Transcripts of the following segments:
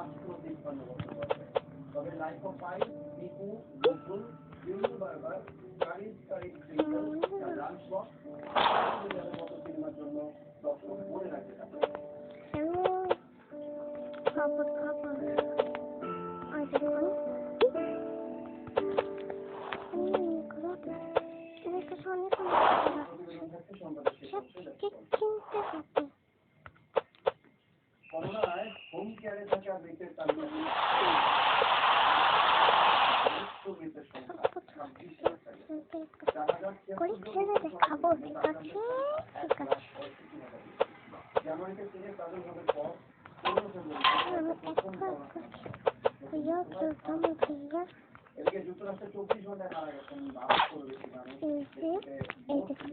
মাত্র 53 বছর বয়সে। তবে লাইফ অফ পাই, নিকু, নজরুল, ইউনু বারবার, কারিজ কারিজ ক্রিকেট, লাঞ্চ বক্স মতো সিনেমার জন্য দর্শক মনে রাখতে থাকে। খবর করোনায় হোম কেয়ারে থাকা মৃতের তালিকা জানুয়ারিতে চীনের প্রাদুর্ভাবের পর এদিকে যুক্তরাষ্ট্রে 24 ঘন্টায় মারা গেছেন 1200 বেশি মানুষ।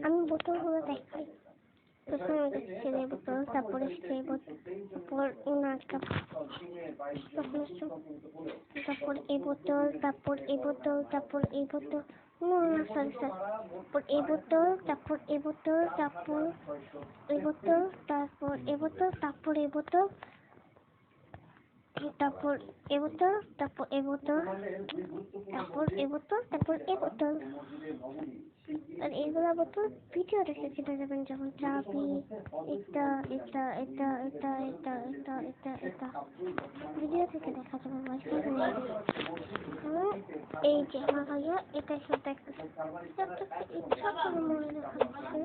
আমি বোতল গুলো দেখাই, প্রথমে স্প্রে বোতল, তারপরে স্প্রে বোতল, তারপর তারপর এই বোতল, তারপর এই বোতল, তারপর এই বোতল, তারপর এই বোতল, তারপর এই বোতল, তারপর এই বোতল, তারপর এই বোতল, তারপর এই বোতল, তারপর এই বোতল, তারপর এই বোতল, তারপর এই বোতল, তারপর এই বোতল। আর এইগুলা বোতল ভিডিও দেখে কিনে যাবেন, যেমন চাবি, এটা এটা এটা এটা এটা এটা এটা এটা ভিডিও থেকে দেখা যাবে। এই যে আমার ভাইয়া এটা সব দেখতেছে, ইচ্ছা করে মনে দেখাচ্ছে।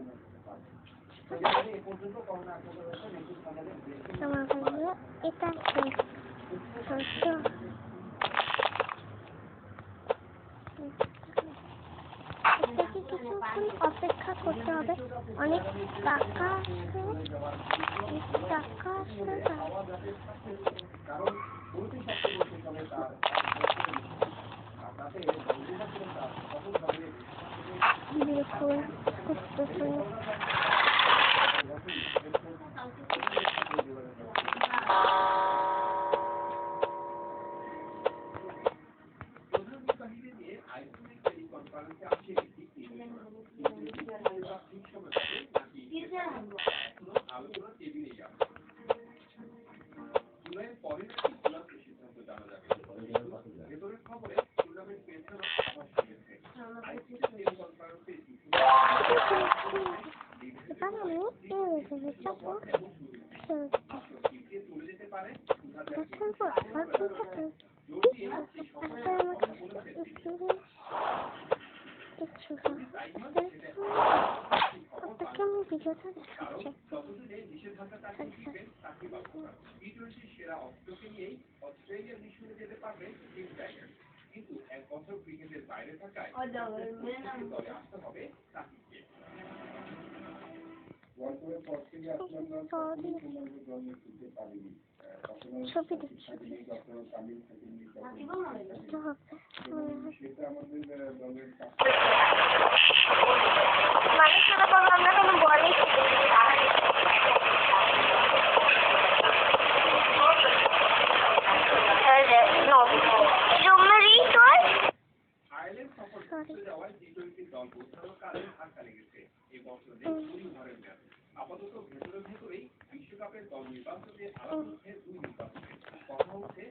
আমার ভাইয়া এটা কিছুক্ষণ অপেক্ষা করতে হবে, অনেক টাকা আসবে, ছবি দেখছি। আপাতত ভেতরে ভেতরেই বিশ্বকাপের দল নির্বাচনে আলাদা হচ্ছে 2 নির্বাচনে কথা হচ্ছে